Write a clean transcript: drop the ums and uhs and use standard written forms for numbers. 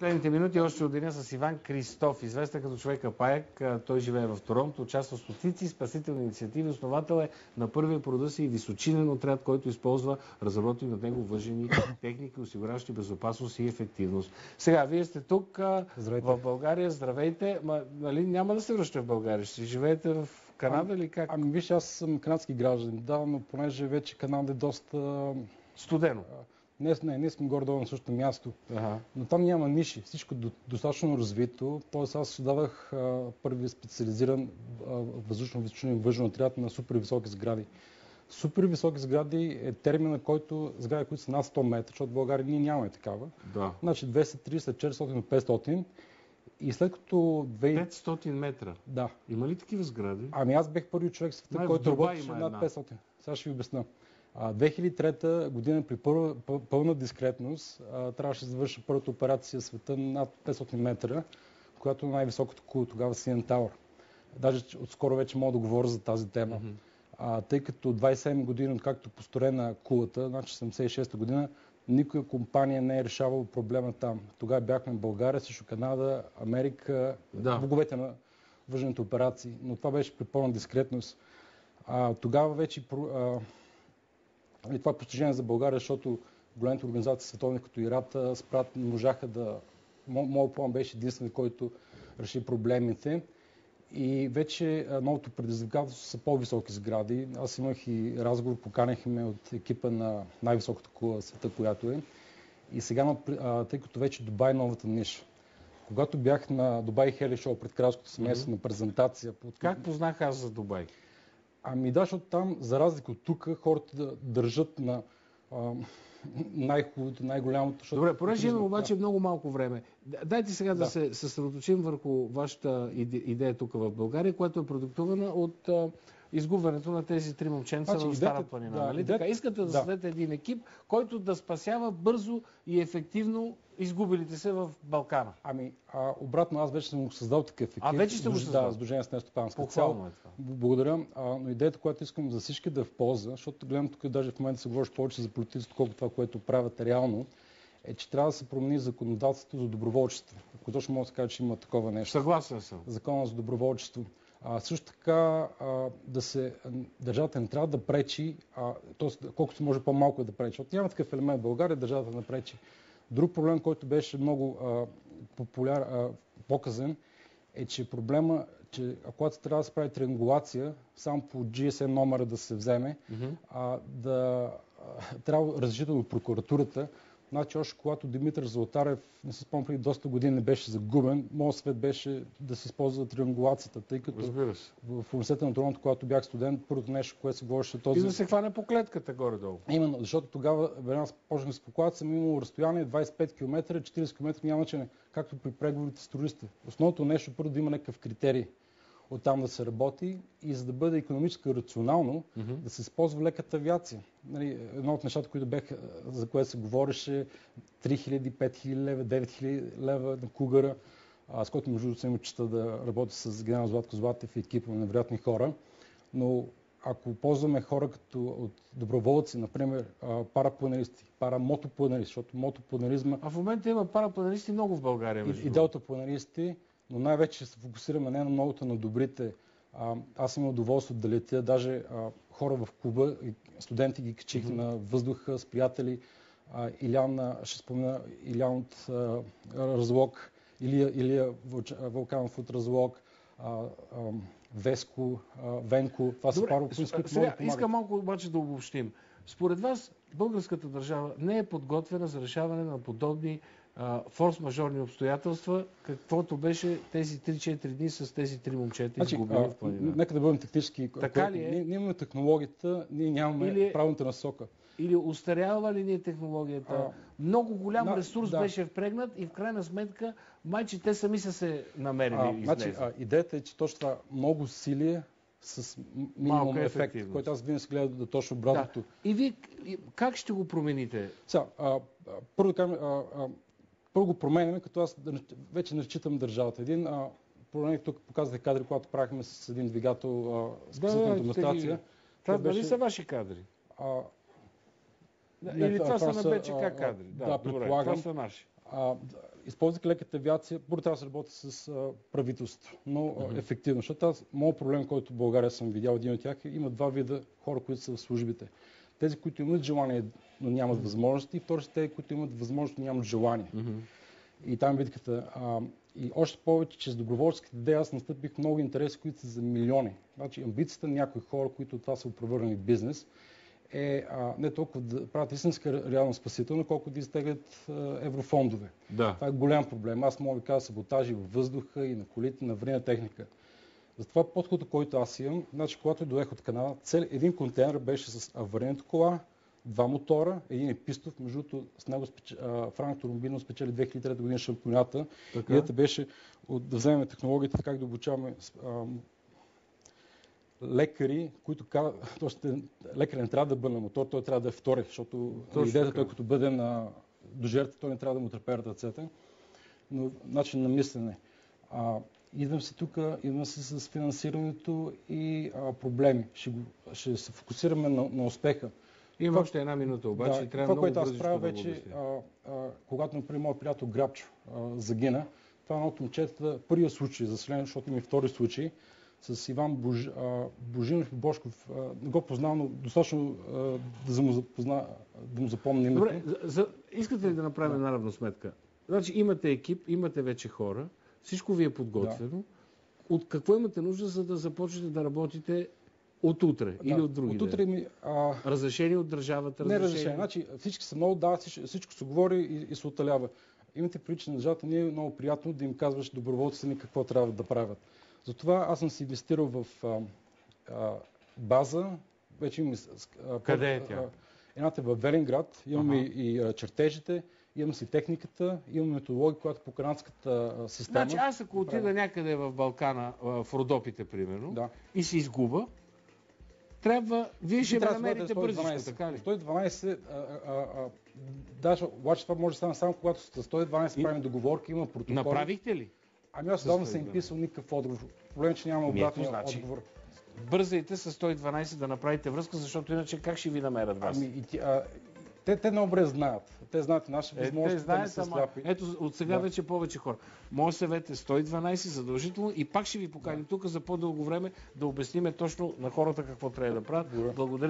Последните минути още от деня с Иван Кристоф, известен като човека Паяк. Той живее в Торонто, участва в стотици спасителни инициативи, основател е на първия по рода си и височинен отряд, който използва разработени от него въжени техники, осигуряващи безопасност и ефективност. Сега, вие сте тук в България, здравейте, нали няма да се връщате в България, ще живеете в Канада или как? Ами виж, аз съм канадски гражданин, да, но понеже вече Канада е доста... Студено. Не сме горе-долу на същото място, но там няма ниши, всичко достатъчно развито. Тоест аз създавах първи специализиран въздушно-височинен въжен отряд на супер високи сгради. Супер високи сгради е термина, който сгради, които са над 100 метра, защото в България ние нямаме такава. Да. Значи 230, 400, 500. И след като... 500 метра? Да. Има ли такива сгради? Ами аз бех първи човек в света, който работеше над 500. Сега ще ви обясня. 2003 година при пълна дискретност трябваше да завърши първата операция в света над 500 метра, която е най-високата кула тогава CN Tower. Даже отскоро вече мога да говоря за тази тема. Тъй като 27 години, откакто построена кулата, значи 76-та година, никоя компания не е решавала проблема там. Тогава бяхме в България, също Канада, Америка, боговете на въжените операции. Но това беше при пълна дискретност. Тогава вече и това е постижение за България, защото големите организации световни като ИРАТА, СПРАТ не можаха да... Моят план беше единствен, който реши проблемите. И вече новото предизвикателство са по-високи сгради. Аз имах и разговор, поканихме от екипа на най-високата кула в света, която е. И сега, тъй като вече Дубай е новата ниша. Когато бях на Дубай Хели Шоу пред кралското семейство на презентация... Как познах аз за Дубай? Ами да, защото там, за разлика от тук, хората да държат на най-хубавото, най-голямото. Добре, понеже имаме обаче много малко време. Дайте сега да се съсредоточим върху вашата идея тук в България, която е продуктувана от изгубването на тези три момченца в Стара планина. Нали? Така, искате да създадете един екип, който да спасява бързо и ефективно изгубилите се в Балкана. Ами, обратно, аз вече съм създал такъв екип. Вече сте го създал? Да, Сдружение с нестопанска цел. Похвално е това. Благодаря. Но идеята, която искам за всички да е в полза, защото гледам тук, даже в момента се говориш повече за политиците, колко това, което правят реално, е, че трябва да се промени законодателството за доброволчество. Ако точно мога да се кажа, че има такова нещо. Съгласен съм. Закона за доброволчество. Също така, държавата не трябва да пречи, колкото се може по-малко да пречи. Защото няма такъв елемент в България, държавата не пречи. Друг проблем, който беше много показан, е, че проблема, че когато трябва да се прави триангулация, само по GSM номера да се вземе, трябва разрешително от прокуратурата. Значи още когато Димитър Златарев, не се спомням, преди доста години беше загубен, моят свет беше да се използва триангулацията, тъй като в университета на Торонто, когато бях студент, първото нещо, което се говореше този... И да се хване по клетката горе-долу. Именно, защото тогава веднага почнах с спокоят, съм имал разстояние 25 км, 40 км, няма значение, както при преговорите с туристите. Основното нещо първо да има някакъв критерий. Оттам да се работи и за да бъде икономически рационално, да се използва леката авиация. Едно от нещата, които за което се говореше, 3000, 5000 лева, 9000 лева на Кугъра, с който между другото съм имал честа да работя с генерал Златко Златев и екипа на невероятни хора. Но ако ползваме хора като от доброволци, например парапланаристи, парамотопланаристи, защото мотопланаризма... А в момента има парапланаристи много в България. И делтапланаристи, но най-вече ще се фокусираме не на многото, на добрите. Аз имам удоволствие да летя, даже хора в клуба, студенти ги качих на въздуха с приятели. Илян, ще спомена Илян от Разлог, Илия Вулканов от Разлог, Веско, Венко. Това са паро, които могат да помагат. Искам малко обаче да обобщим. Според вас, българската държава не е подготвена за решаване на подобни форс-мажорни обстоятелства, каквото беше тези 3-4 дни с тези три момчета изгубили в планина. Нека да бъдем тактически. Така ли е? Ние имаме технологията, ние нямаме правилната насока. Или устарява ли ни технологията? Много голям ресурс беше впрегнат и в крайна сметка майче те сами са се намерили идеята е, че точно това много усилие с минимум ефект, който аз винаги се гледам да точно обратното. Да. И вие как ще го промените? Първо го променяме, като аз вече не разчитам държавата. Проблем тук показахте кадри, когато правихме с един двигател спасителна демонстрация. Това дали са ваши кадри? Или това са на БЧК кадри? Да, предполагам. Това са наши. използвайки леката авиация, първо трябва да се работи с правителството, но ефективно. Защото моят проблем, който в България съм видял, един от тях, има два вида хора, които са в службите. Тези, които имат желание, но нямат възможности, и втори са тези, които имат възможност, но нямат желание. И там битката. И още повече, че с доброволческите идеи аз настъпих много интереси, които са за милиони. Значи амбицията на някои хора, които от това са превърнали в бизнес, е не толкова да правят истинска реално спасителна, колко да изтеглят еврофондове. Да. Това е голям проблем. Аз мога да кажа саботажи във въздуха и на колите, на аварийна техника. Затова подходът, който аз имам, значи когато дойдох от Канада, един контейнер беше с аварийната кола, 2 мотора, един е пистов, между другото с него Франк Турумбино спечели 2003 година шампионата. Идеята беше да вземем технологията, как да обучаваме лекари, които казват, лекар не трябва да бъде на мотор, той трябва да е втори, защото идеята той като бъде до жертва, той не трябва да му треперят ръцете, но начин на мислене. Идвам си тук, идвам си с финансирането и проблеми. Ще се фокусираме на успеха. Има още една минута обаче. Да, това, което аз правя вече, когато, например, моят приятел Грабчо загина, това е едно от момчетата, първият случай, за съжаление, защото има и втори случай, с Иван Божинов и Бошков. Не го познавам, но достатъчно да му запомня името. Добре, искате ли да направим една равносметка? Значи имате екип, имате вече хора, всичко ви е подготвено. Да. От какво имате нужда, за да започнете да работите от утре или от други ден? Разрешение от държавата? Не разрешение. Значи, всички са много дават, всичко се говори и се оталява. Имате прилича на държавата, не е много приятно да им казваш доброволците ни какво трябва да правят. Затова аз съм си инвестирал в база. Вече имаме... Къде е тя? Едната е в Велинград, имаме и чертежите, имаме си техниката, имаме методология, която по канадската система. Значи аз ако отида някъде в Балкана, в Родопите, примерно, и се изгуба, трябва... Вие ще ме намерите бързичко, така ли? 112... Даже, обаче това може да стане само когато с 112 правим договорки, има протокол. Направихте ли? Ами аз давно съм им писал никакъв отговор. Проблем, че няма обратния отговор. Бързайте с 112 да направите връзка, защото иначе как ще ви намерят вас? Те много добре знаят. Те знаят наши възможности. Те знаят, ето от сега вече повече хора. Моят съвет е 112 задължително и пак ще ви поканим тук за по-дълго време да обясним точно на хората какво трябва да правят. Благодаря.